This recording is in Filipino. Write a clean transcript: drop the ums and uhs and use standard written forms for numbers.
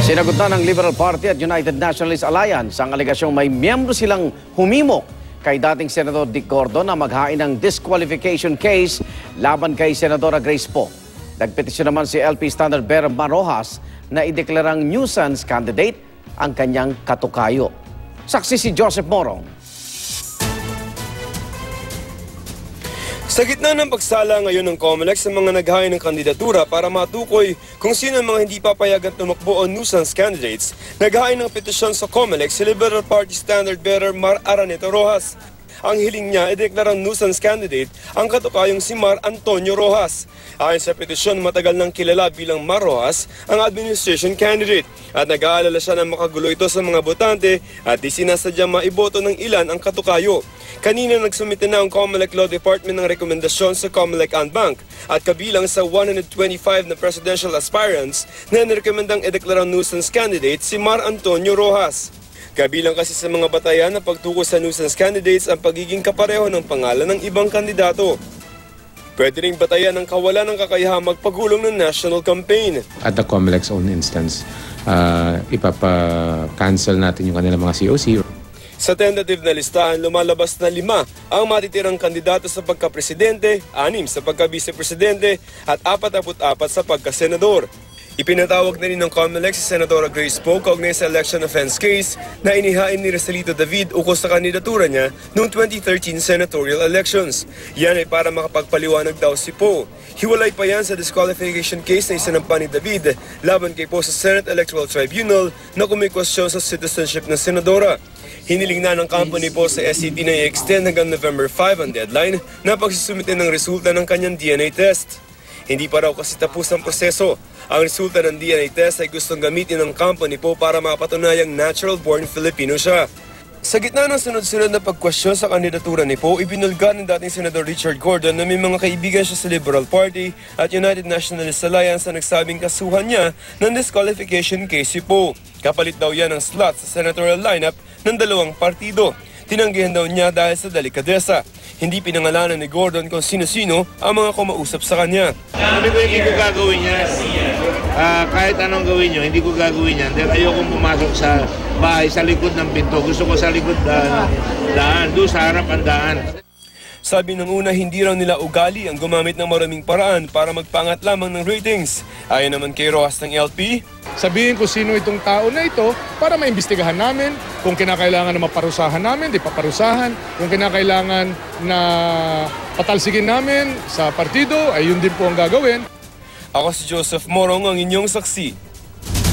Sinagot na ng Liberal Party at United Nationalist Alliance ang alegasyong may miyembro silang humimok kay dating Senador Dick Gordon na maghain ng disqualification case laban kay Senadora Grace Poe. Nagpetisyon naman si LP Standard Bearer Mar Rojas na ideklarang nuisance candidate ang kanyang katukayo. Saksi si Joseph Morong. Sa gitna ng pagsala ngayon ng COMELEC sa mga naghain ng kandidatura para matukoy kung sino ang mga hindi papayagan tumakbo o nuisance candidates, naghain ng petisyon sa COMELEC si Liberal Party Standard Bearer Mar Araneta Rojas. Ang hiling niya, ideklarang nuisance candidate ang katukayong si Mar Antonio Rojas. Ayon sa petisyon, matagal nang kilala bilang Mar Rojas ang administration candidate at nag-aalala siya na makagulo ito sa mga botante at di sinasadya maiboto ng ilan ang katukayo. Kanina nagsumite na ang COMELEC Law Department ng rekomendasyon sa COMELEC Bank at kabilang sa 125 na presidential aspirants na nirekomendang ideklarang nuisance candidate si Mar Antonio Rojas. Kabilang kasi sa mga batayan na pagtukoy sa nuisance candidates ang pagiging kapareho ng pangalan ng ibang kandidato. Pwede ring batayan ang kawalan ng kakayahang magpagulong ng national campaign. At the COMELEC's own instance, ipapa-cancel natin yung kanilang mga COC. Sa tentative na listahan, lumalabas na 5 ang matitirang kandidato sa pagka-presidente, 6 sa pagka-vice-presidente at 44 sa pagka-senador. Ipinatawag na rin ng COMELEC si Senadora Grace Poe kaugnay sa election offense case na inihain ni Rosalito David ukol sa kandidatura niya noong 2013 senatorial elections. Yan ay para makapagpaliwanag daw si Poe. Hiwalay pa yan sa disqualification case na isinampa ni David laban kay Poe sa Senate Electoral Tribunal na kumikwestiyon sa citizenship ng senadora. Hiniling na ng kampo ni Poe sa SCT na i-extend hanggang November 5 ang deadline na pagsusumite ng resulta ng kanyang DNA test. Hindi pa raw kasi tapos ang proseso. Ang resulta ng DNA test ay gustong gamitin ng kampo ni Poe para mapatunayang natural-born Filipino siya. Sa gitna ng sunod-sunod na pagkwestiyon sa kandidatura ni Poe, ibinulgar ng dating Senador Richard Gordon na may mga kaibigan siya sa Liberal Party at United Nationalist Alliance na nagsabing kasuhan niya ng disqualification case si Poe. Kapalit daw yan ng slot sa senatorial lineup ng dalawang partido. Tinanggihan daw niya dahil sa delikadesa. Hindi pinangalanan ni Gordon kung sino-sino ang mga kumausap sa kanya. Sabi ko hindi ko gagawin yan. Kahit anong gawin nyo, hindi ko gagawin yan. Dahil ayokong pumasok sa bahay, sa likod ng pinto. Gusto ko sa likod daan, doon sa harap ang daan. Sabi ng una, hindi raw nila ugali ang gumamit ng maraming paraan para magpangat lamang ng ratings. Ayon naman kay Rojas ng LP, sabihin ko sino itong tao na ito para maimbestigahan namin. Kung kinakailangan na maparusahan namin, di paparusahan. Kung kinakailangan na patalsigin namin sa partido, ay yun din po ang gagawin. Ako si Joseph Morong, ang inyong saksi.